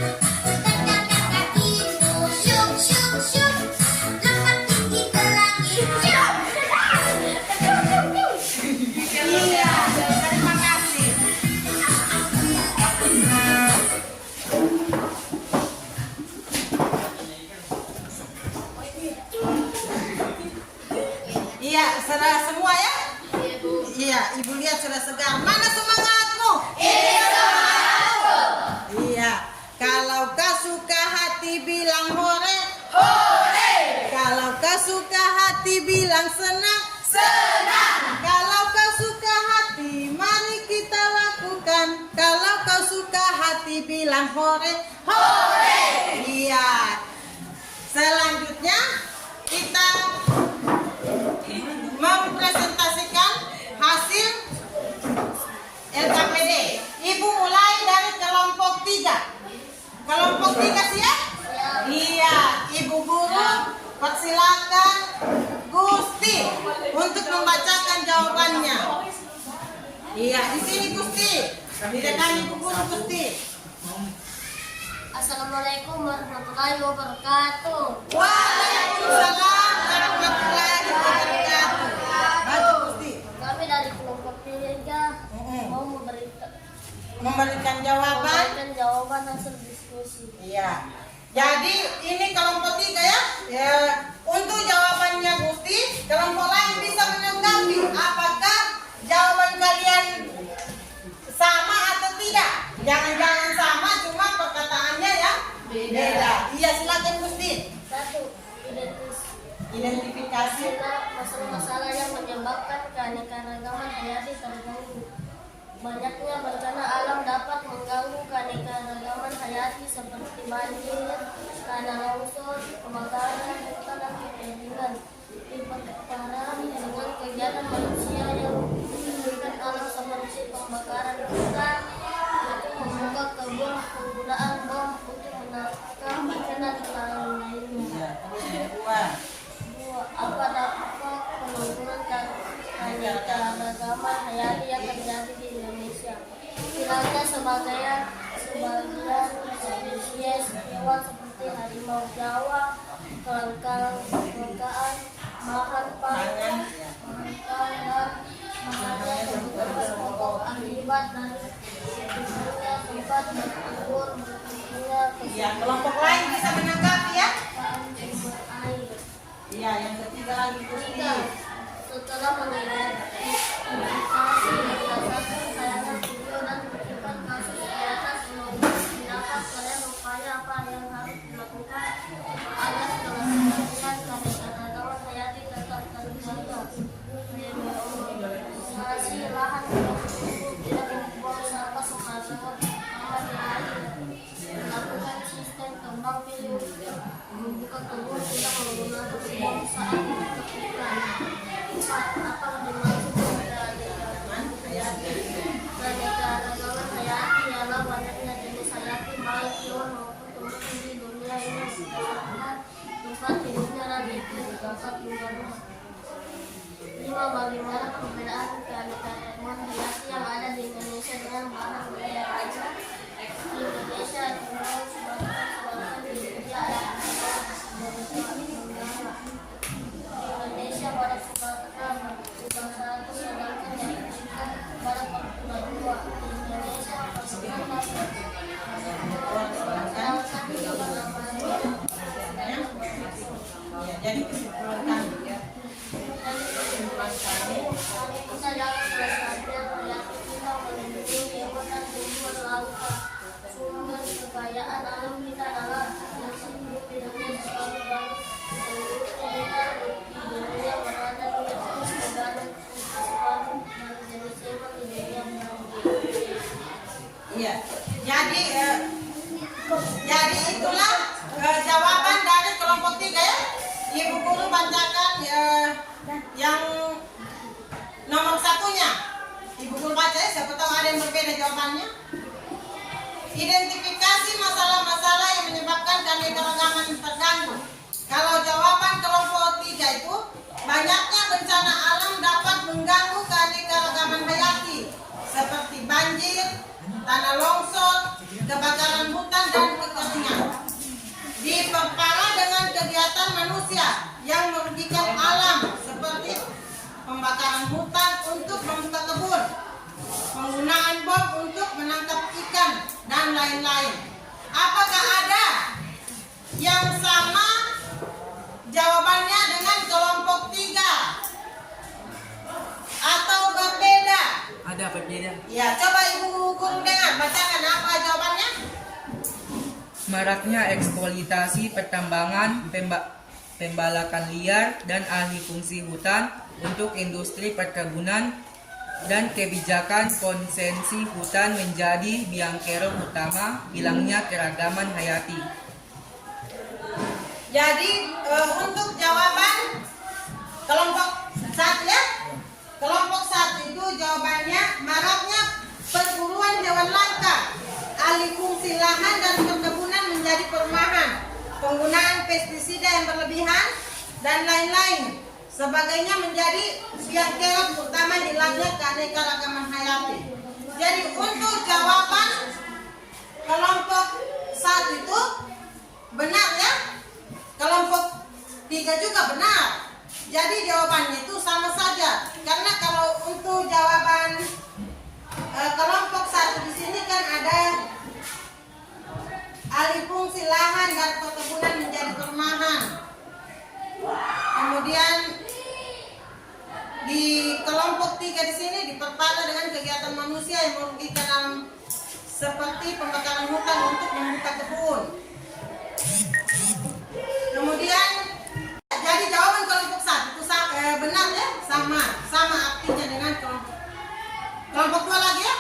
Tegakkan kakimu, syuk, syuk, syuk. Lompat tinggi ke langit, jump. Iya, terima kasih. Iya, sudah semua ya? Iya, ibu lihat sudah segar. Mana semangatmu? Ini semangatku. Iya, kalau kau suka hati bilang hore, hore. Kalau kau suka hati bilang senang, senang. Kalau kau suka hati, mari kita lakukan. Kalau kau suka hati bilang hore, hore. Iya. Selanjutnya kita mempresentasikan hasil LKPD. Ibu mulai dari kelompok 3. Kelompok 3 siap? Iya, ibu guru persilakan Gusti untuk membacakan jawabannya. Iya, di sini Gusti. Di depan ibu guru Gusti. Assalamualaikum warahmatullahi wabarakatuh. Waalaikumsalam warahmatullahi wabarakatuh. Baca Gusti. Kami dari kelompok 3 mau Memberikan jawaban. jawaban hasil diskusi. Iya. Jadi ini kelompok 3 ya. Ya. Untuk jawabannya Gusti, kelompok lain bisa menanggapi apakah jawaban kalian sama atau tidak. Jangan-jangan sama, cuma perkataannya ya beda. Iya, silakan Gusti. 1. Identifikasi. Masalah-masalah yang menyebabkan keanekaragaman hayati terganggu. Banyaknya bencana alam dapat mengganggu keanekaragaman hayati seperti banjir, tanah longsor, kebakaran hutan dan kekeringan. Diperparah dengan kegiatan manusia yang merugikan alam seperti pembakaran hutan, itu membuka kebun, penggunaan bom untuk menangkap ikan dan lain-lainnya. Iya, terus yang kedua. 2. sebagian spesies hewan seperti harimau Jawa, kelangkaan bahan pangan, dan mahalnya kebutuhan pokok akibat dari berkurangnya tempat berkebun, berkurangnya Ya, kelompok lain bisa menanggapi ya. kesejahteraan sumber air. Iya, yang ketiga lagi Gusti. Setelah mengidentifikasi berdasarkan tayangan video dan berikan kasus di atas, dapat kalian upaya apa yang harus dilakukan agar kelestarian keanekaragaman hayati tetap terjaga. Mengoperasi lahan untuk tidak membuang sampah sembarangan di air. Melakukan sistem kembang bilik, membuka kebun tidak menggunakan bom saat membutuhkan. Apa yang dimaksud keanekaragaman hayati ialah banyaknya jenis hayati baik hewan maupun tumbuhan di dunia ini berdasarkan tempat hidupnya dan tempat tinggalnya. 5. Bagaimana perbedaan keanekaragaman hayati yang ada di Indonesia dengan bahan budaya lainnya? Di Indonesia dikenal sebagai di India ada Indonesia pada Sumatera berbangsa satu, sedangkan di Afrika pada Papua 2. Di Indonesia persebaran sedangkan di Ya, jadi kesimpulan kami ya. kita dalam pelestarian hayati kita melindungi hewan dan tumbuhan lautan. Sumber kekayaan alam kita adalah yang hidup di dunia selalu baru. Kita di dunia berada di atas negara separuh dari jenis hewan di dunia berada. Iya. Jadi itulah jawaban dari kelompok 3 ya. Ibu guru bacakan yang nomor 1-nya. Ibu guru baca ya, siapa tahu ada yang berbeda jawabannya. Identifikasi masalah-masalah yang menyebabkan keanekaragaman terganggu. Kalau jawaban kelompok 3 itu, banyaknya bencana alam dapat mengganggu keanekaragaman hayati seperti banjir, tanah longsor, kebakaran hutan dan kekeringan. Diperparah dengan kegiatan manusia yang merugikan alam seperti pembakaran hutan untuk membuka kebun, penggunaan bom untuk menangkap ikan dan lain-lain. Apakah ada yang sama jawabannya dengan kelompok 3 atau berbeda? Ada berbeda. Ya, coba ibu guru dengar, bacakan apa jawabannya. Maraknya eksploitasi pertambangan, pembalakan liar, dan alih fungsi hutan untuk industri perkebunan dan kebijakan konsensi hutan menjadi biang kerok utama hilangnya keragaman hayati. Jadi untuk jawaban kelompok 1 ya, kelompok 1 itu jawabannya maraknya perburuan hewan langka, alih fungsi lahan dan perkebunan menjadi perumahan, penggunaan pestisida yang berlebihan dan lain-lain sebagainya menjadi biang kerok utama hilangnya keanekaragaman hayati. Jadi untuk jawaban kelompok 1 itu benar ya, kelompok 3 juga benar. Jadi jawabannya itu sama saja. Karena kalau untuk jawaban kelompok 1 di sini kan ada alih fungsi lahan dan perkebunan menjadi perumahan. Kemudian di kelompok 3 di sini diperparah dengan kegiatan manusia yang merugikan alam seperti pembakaran hutan untuk membuka kebun. Kemudian jadi jawaban kelompok 1 itu benar ya, sama artinya dengan kelompok 2 lagi ya.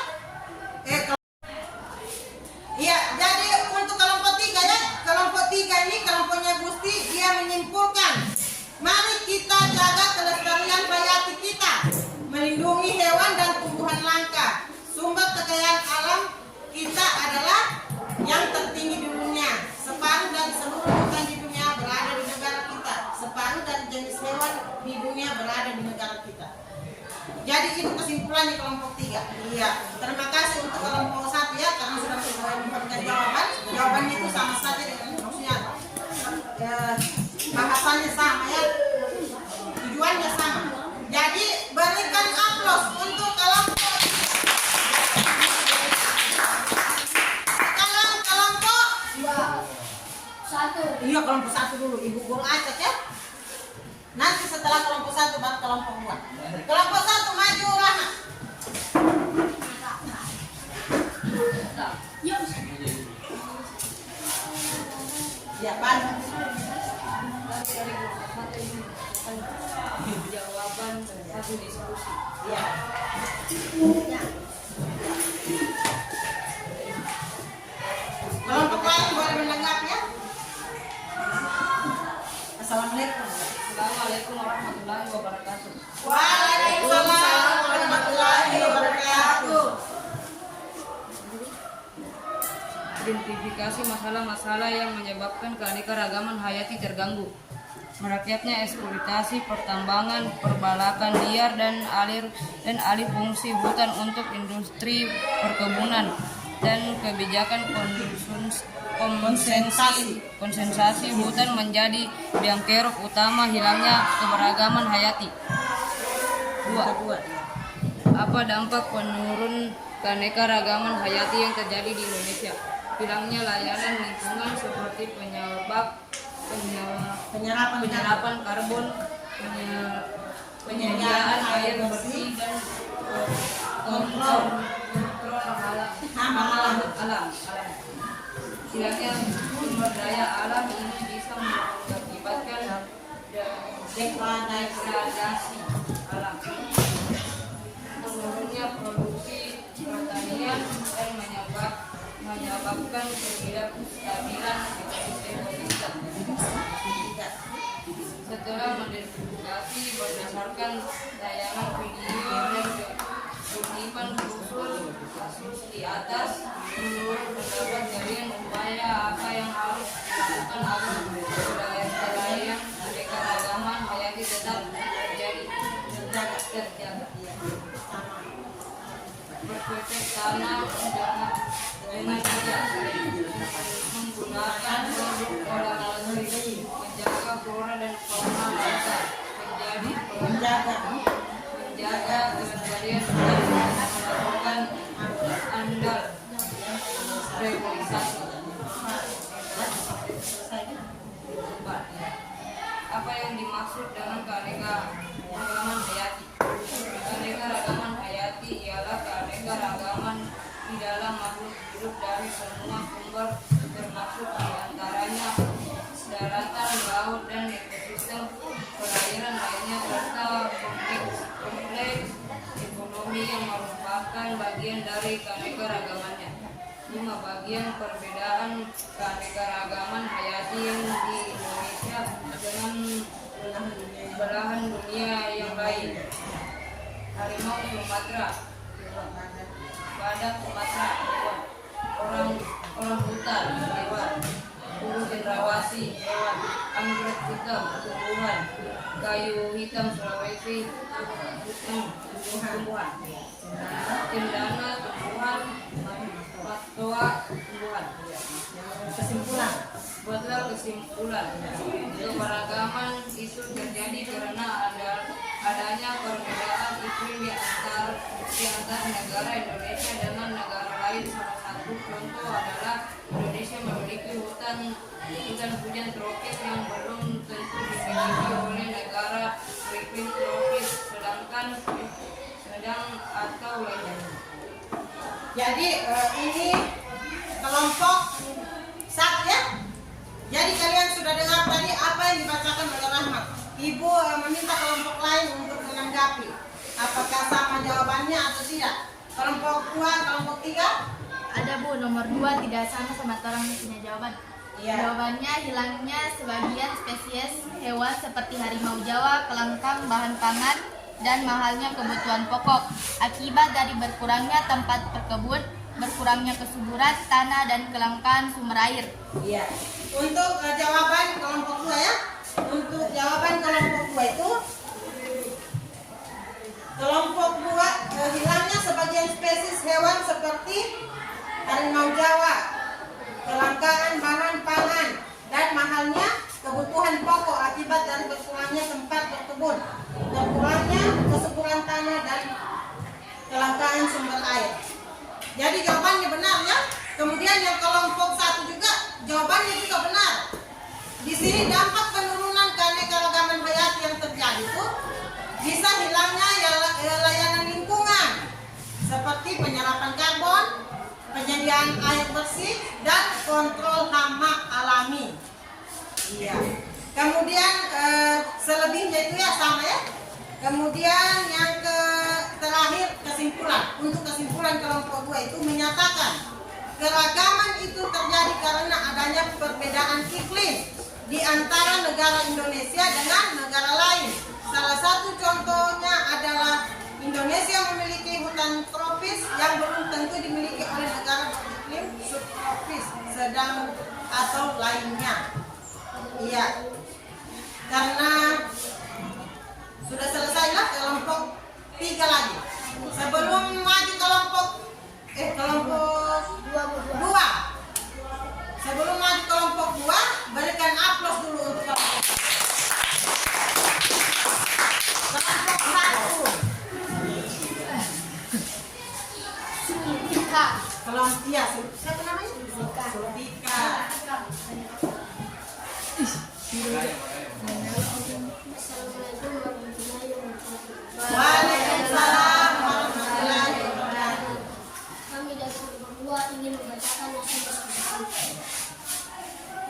Iya, jadi untuk kelompok 3 ya, kelompok 3 ini kelompoknya Gusti, dia menyimpulkan, mari kita jaga kelestarian hayati kita, melindungi hewan dan tumbuhan langka. Sumber kekayaan alam kita adalah yang tertinggi di dunia. Separuh dari seluruh hutan di dunia berada di negara kita. Separuh dari jenis hewan di dunia berada di negara kita. Jadi itu kesimpulannya kelompok 3. Iya, terima kasih untuk kelompok 1 ya. bahasanya sama ya, tujuannya sama. Jadi berikan aplaus untuk kelompok iya kelompok 1 dulu, Ibu Guru Acet ya. Nanti setelah kelompok 1 baru kelompok 2. Kelompok 1 maju Rahmat. Ya, Pan. Jawaban satu diskusi. Ya. Kelompok lain boleh menanggapi ya. Assalamualaikum. Assalamualaikum warahmatullahi wabarakatuh. Waalaikumsalam warahmatullahi wabarakatuh. Identifikasi masalah-masalah yang menyebabkan keanekaragaman hayati terganggu. Merakyatnya eksploitasi pertambangan, perbalakan liar dan alih fungsi hutan untuk industri perkebunan dan kebijakan konsensasi hutan menjadi biang kerok utama hilangnya keberagaman hayati. 2. Apa dampak penurun keanekaragaman hayati yang terjadi di Indonesia? Hilangnya layanan lingkungan seperti penyerapan karbon, penyediaan air bersih dan kontrol alam. Hilangnya sumber daya alam ini bisa mengakibatkan degradasi alam, menurunnya produksi pertanian dan menyebabkan ketidakstabilan ekosistem. Setelah mendiskusi berdasarkan tayangan video dan kutipan usul kasus di atas, menurut pendapat kalian upaya apa yang harus dilakukan agar kedaulatan keanekaragaman hayati tetap terjaga? Bercocok tanam dengan bijak, menggunakan produk olahan negeri, menjaga flora dan fauna bangsa, menjaga kelestarian dan melakukan andal reforestasi. Apa yang dimaksud dengan keanekaragaman hayati? Keanekaragaman hayati ialah keanekaragaman di dalam makhluk hidup dari semua sumber, termasuk diantaranya daratan, laut, dan ekosistem perairan lainnya, serta kompleks ekonomi yang merupakan bagian dari keanekaragamannya. 5. Bagian perbedaan keanekaragaman hayati yang di Indonesia dengan belahan dunia yang lain. Harimau Sumatera, badak Sumatera, orang hutan, hewan, bulu cendrawasih, hewan, anggrek hitam, tumbuhan, kayu hitam Sulawesi, tumbuhan, cendana, tumbuhan, matoa, tumbuhan. Buatlah kesimpulan, keberagaman itu terjadi karena adanya perbedaan iklim di antar negara Indonesia dengan negara lain. Salah satu contoh adalah Indonesia memiliki hutan hujan tropis yang belum tentu dimiliki oleh negara beriklim tropis sedang atau lainnya. Jadi ini kelompok 1 ya. Jadi kalian sudah dengar tadi apa yang dibacakan oleh Rahmat. Ibu meminta kelompok lain untuk menanggapi. Apakah sama jawabannya atau tidak? Kelompok 2, kelompok 3? Ada Bu, nomor 2 tidak sama orang punya jawaban. Iya. Jawabannya hilangnya sebagian spesies hewan seperti harimau Jawa, kelangkang bahan pangan, dan mahalnya kebutuhan pokok akibat dari berkurangnya tempat berkebun, berkurangnya kesuburan tanah, dan kelangkaan sumber air. Iya. Untuk jawaban kelompok 2 ya. Untuk jawaban kelompok 2 itu kelompok 2 hilangnya sebagian spesies hewan seperti harimau Jawa, kelangkaan bahan pangan, dan mahalnya kebutuhan akibat dari berkurangnya tempat berkebun, berkurangnya kesuburan tanah dan kelangkaan sumber air. Jadi jawabannya benar ya. Kemudian yang kelompok 1 juga jawabannya juga benar. Di sini dampak penurunan keanekaragaman hayati yang terjadi itu bisa hilangnya layanan lingkungan seperti penyerapan karbon, penyediaan air bersih, dan kontrol hama alami. Iya. Kemudian selebihnya itu ya sama ya. Kemudian yang terakhir kesimpulan. Untuk kesimpulan kelompok 2 itu menyatakan keragaman itu terjadi karena adanya perbedaan iklim di antara negara Indonesia dengan negara lain. Salah satu contohnya adalah Indonesia memiliki hutan tropis yang belum tentu dimiliki oleh negara beriklim subtropis sedang atau lainnya. Iya. Karena sudah selesailah kelompok 3 lagi. Sebelum maju kelompok 2. Sebelum maju kelompok 2, berikan aplaus dulu untuk kelompok 1. Kelompok iya, siapa namanya? Sultika. Waalaikumsalam warahmatullahi wabarakatuh. Kami dari berdua ingin membacakan naskah diskusi.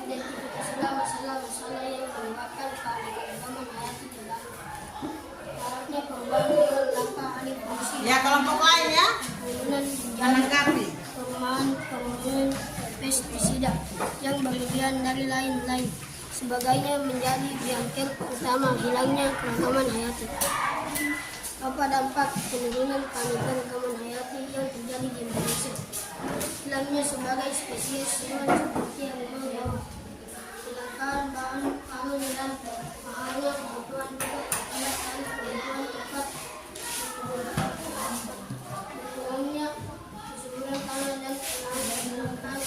Identifikasilah masalah-masalah yang menyebabkan keanekaragaman hayati terganggu. Maraknya perubahan dengan langkah alih fungsi. Ya, kelompok lain ya. Menanggapi. Penggunaan pestisida yang berlebihan dari lain-lain sebagainya menjadi bangkit utama hilangnya keragaman hayati. Apa dampak penurunan keanekaragaman hayati yang terjadi di Indonesia? Hilangnya sebagai spesies hewan seperti harimau Jawa, kelangkaan bahan pangan dan mahalnya kebutuhan pokok akibat dari kebutuhan tempat berkurangnya kesuburan tanah dan kelangkaan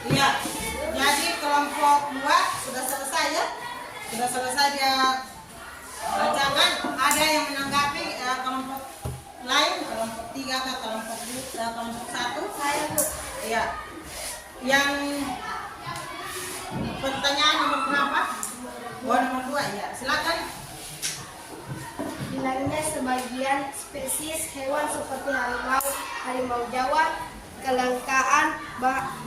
Iya, jadi kelompok 2 sudah selesai ya. Sudah selesai dia bacakan. Ada yang menanggapi kelompok lain, kelompok 3 atau kelompok 1? Saya Bu. Iya. Yang pertanyaan nomor berapa? Nomor 2 ya. Silakan. Hilangnya sebagian spesies hewan seperti harimau Jawa, kelangkaan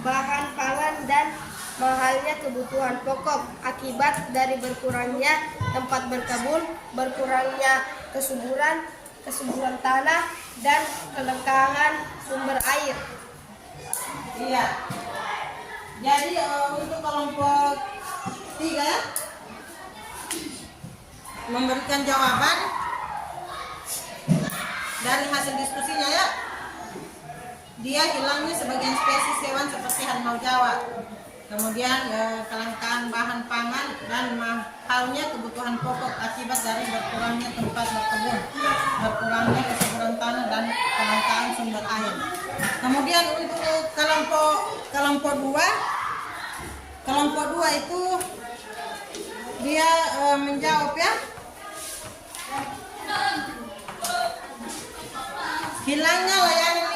bahan pangan dan mahalnya kebutuhan pokok akibat dari berkurangnya tempat berkebun, berkurangnya kesuburan tanah dan kelangkaan sumber air. Iya. Jadi untuk kelompok 3 ya. Memberikan jawaban dari hasil diskusinya ya. Dia hilangnya sebagian spesies hewan seperti harimau Jawa. Kemudian kelangkaan bahan pangan dan mahalnya kebutuhan pokok akibat dari berkurangnya tempat berkebun, berkurangnya kesuburan tanah dan kelangkaan sumber air. Kemudian untuk kelompok 2 itu dia menjawab ya, hilangnya layanan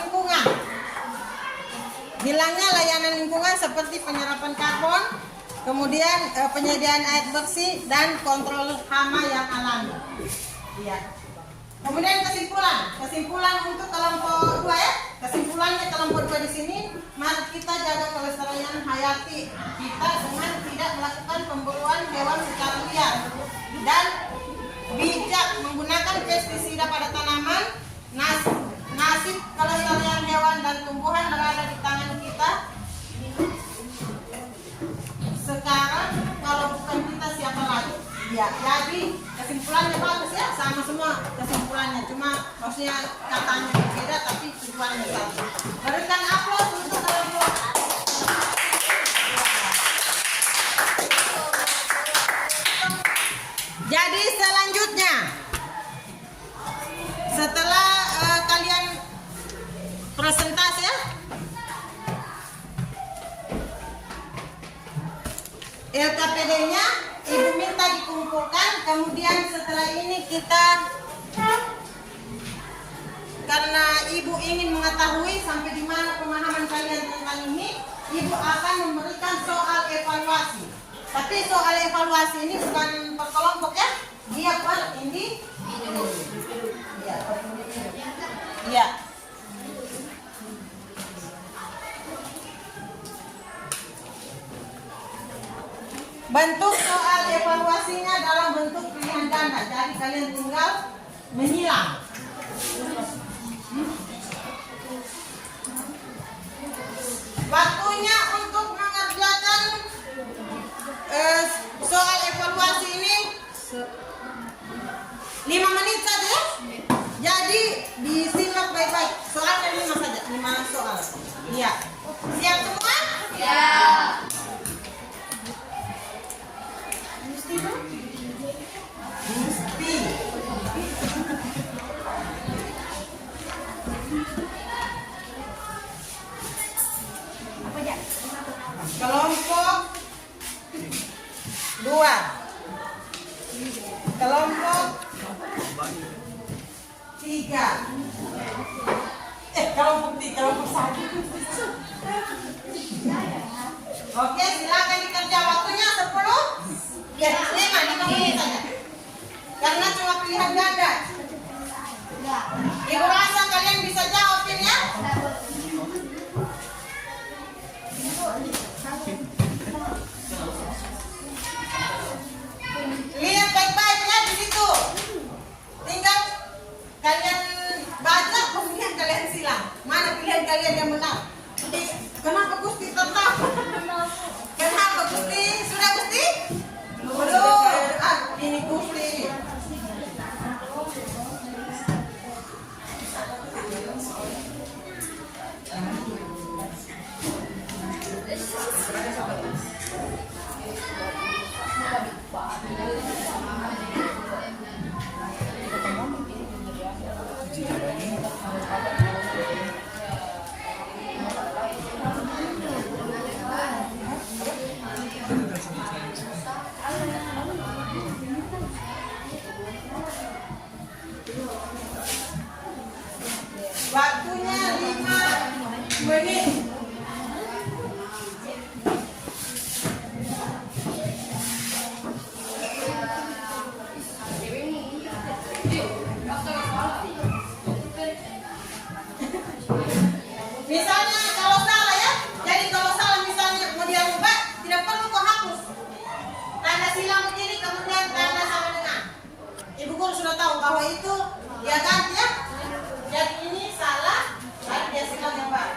lingkungan seperti penyerapan karbon, kemudian penyediaan air bersih dan kontrol hama yang alami. Ya. Kemudian kesimpulan untuk kelompok 2 ya. Kesimpulannya kelompok 2 di sini, mari kita jaga kelestarian hayati kita dengan tidak melakukan pemburuan hewan secara liar dan bijak menggunakan pestisida pada tanaman. Nasib kelestarian hewan dan tumbuhan berada di tangan kita. Sekarang kalau bukan kita siapa lagi? Ya, jadi kesimpulannya bagus ya, sama semua kesimpulannya. Cuma maksudnya katanya berbeda tapi tujuannya sama. Berikan aplaus untuk kelompok. Jadi selanjutnya, setelah kalian presentasi ya, LKPD-nya Ibu minta dikumpulkan. Kemudian setelah ini kita, karena Ibu ingin mengetahui sampai di mana pemahaman kalian tentang ini, Ibu akan memberikan soal evaluasi. Tapi soal evaluasi ini bukan per kelompok ya, dia per individu. Ya. Bentuk soal evaluasinya dalam bentuk pilihan ganda. Jadi kalian tinggal menyilang. Waktunya untuk mengerjakan soal evaluasi ini 5 menit saja. Jadi disimak baik-baik. Soalnya 5 saja, 5 soal. Iya. Siap semua? Ya. Mesti. Kelompok 2. Kelompok 3. Kelompok 1. Oke, silakan dikerja. Waktunya 10. Ya, 5 menit saja. Karena cuma pilihan ganda. Ibu rasa kalian bisa jawabin ya? Lihat baik-baik ya di situ. Tinggal kalian baca, kemudian kalian silang. Mana pilihan kalian yang benar? Kenapa Gusti tetap? Kenapa Gusti? Sudah Gusti? Belum. Ini Gusti ini. Waktunya 5 menit. Misalnya kalau salah ya, jadi kalau salah misalnya mau dia ubah, tidak perlu kau hapus. Tanda silang begini, kemudian tanda sama dengan. Ibu guru sudah tahu bahwa itu dia ganti ya. Jadi ini salah, jadi dia silang yang baru.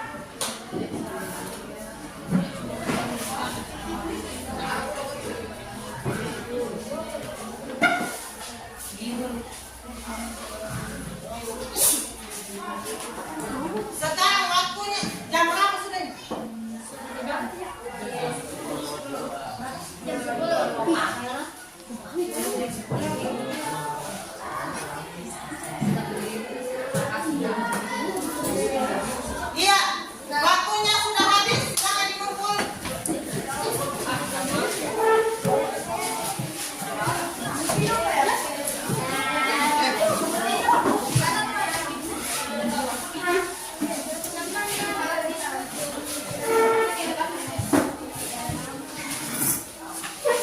Iya, waktunya sudah habis, jangan dikumpul.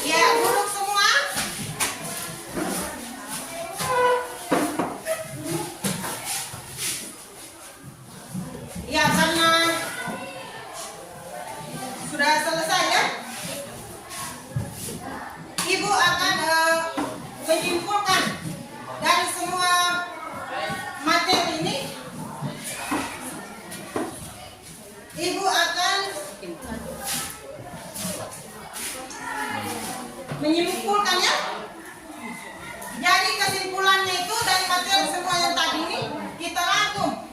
Ya, duduk semua. Ya, karena sudah selesai ya. Ibu akan menyimpulkan dari semua materi ini. Ibu akan menyimpulkan ya. Jadi kesimpulannya itu dari materi semua yang tadi ini kita rangkum.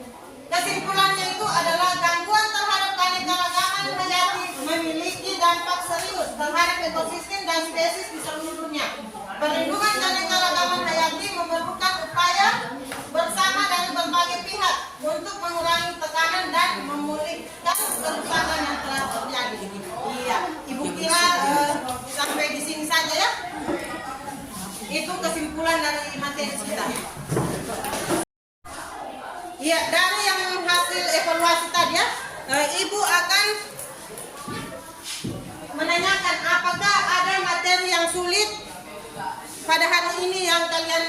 Kesimpulannya itu adalah gangguan terhadap keanekaragaman hayati memiliki dampak serius terhadap ekosistem dan spesies di seluruh dunia. Perlindungan keanekaragaman hayati memerlukan upaya bersama dari berbagai pihak untuk mengurangi tekanan dan memulihkan kerusakan yang telah terjadi. Iya, Ibu kira sampai di sini saja ya. Itu kesimpulan dari materi kita. Iya, dari yang hasil evaluasi tadi ya, Ibu akan menanyakan apakah ada materi yang sulit pada hari ini yang kalian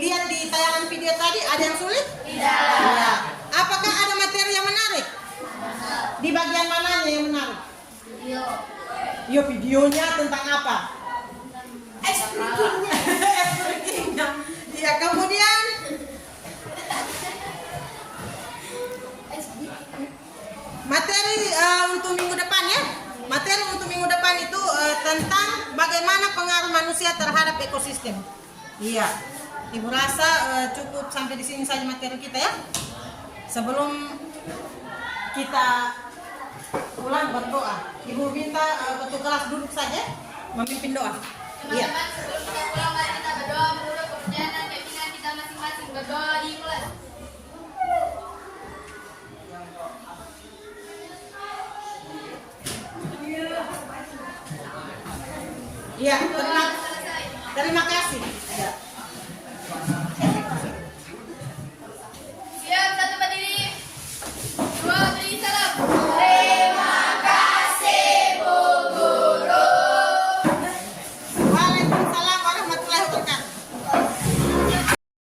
lihat di tayangan video tadi. Ada yang sulit? Tidak. Ya. Apakah ada materi yang menarik? Di bagian mananya yang menarik? Video. Videonya tentang apa? Explaining-nya. Ya, kemudian materi untuk minggu depan ya. Materi untuk minggu depan itu tentang bagaimana pengaruh manusia terhadap ekosistem. Iya. Ibu rasa cukup sampai di sini saja materi kita ya. Sebelum kita pulang berdoa, Ibu minta ketua kelas duduk saja memimpin doa. Iya. Teman-teman, sebelum kita pulang mari kita berdoa menurut kepercayaan dan keyakinan kita masing-masing. Berdoa di kelas. Iya, terima kasih. Ya.